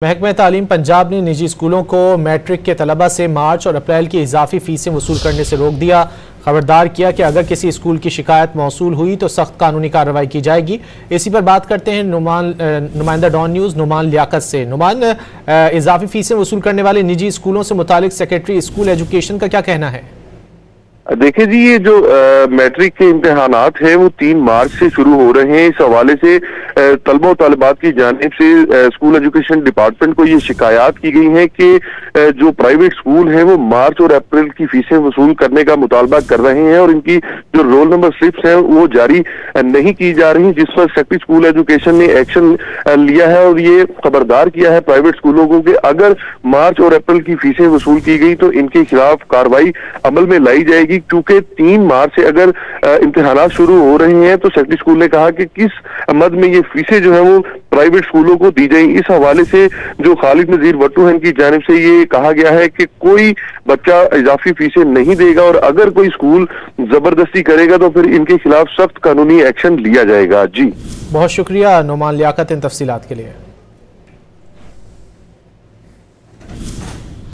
محکمہ تعلیم پنجاب نے نجی اسکولوں کو میٹرک کے طلبہ سے مارچ اور اپریل کی اضافی فیسیں وصول کرنے سے روک دیا۔ خبردار کیا کہ اگر کسی اسکول کی شکایت موصول ہوئی تو سخت قانونی کارروائی کی جائے گی۔ اسی پر بات کرتے ہیں نمائندہ ڈان نیوز نعمان لیاقت سے۔ نعمان، اضافی فیسیں وصول کرنے والے نجی اسکولوں سے متعلق سیکرٹری اسکول ایجوکیشن کا کیا کہنا ہے؟ دیکھیں جی، یہ جو میٹرک کے امتحانات ہیں وہ 3 مارچ سے شروع ہو رہے ہیں۔ اس حوالے سے طلبہ و طالبات کی جانب سے اسکول ایجوکیشن ڈپارٹمنٹ کو یہ شکایات کی گئی ہیں کہ جو پرائیویٹ اسکول ہیں وہ مارچ اور اپریل کی فیسیں وصول کرنے کا مطالبہ کر رہے ہیں اور ان کی جو رول نمبر سلپس ہیں وہ جاری نہیں کی جا رہی، جس پر سیکرٹری اسکول ایجوکیشن نے ایکشن لیا ہے اور یہ خبردار کیا ہے پرائیویٹ اسکولوں کو کہ اگر مارچ اور اپریل کی فیسیں وصول کی گئی تو ان کے خلاف کارروائی عمل میں لائی جائے گی، کیونکہ 3 مارچ سے اگر امتحانات شروع ہو رہے ہیں تو سیکرٹری اسکول نے کہا کہ کس مد میں یہ فیسیں جو ہیں وہ پرائیویٹ اسکولوں کو دی جائیں۔ اس حوالے سے جو خالد نذیر وٹو ہیں ان کی جانب سے یہ کہا گیا ہے کہ کوئی بچہ اضافی فیسیں نہیں دے گا اور اگر کوئی اسکول زبردستی کرے گا تو پھر ان کے خلاف سخت قانونی ایکشن لیا جائے گا۔ جی بہت شکریہ نعمان لیاقت ان تفصیلات کے لیے۔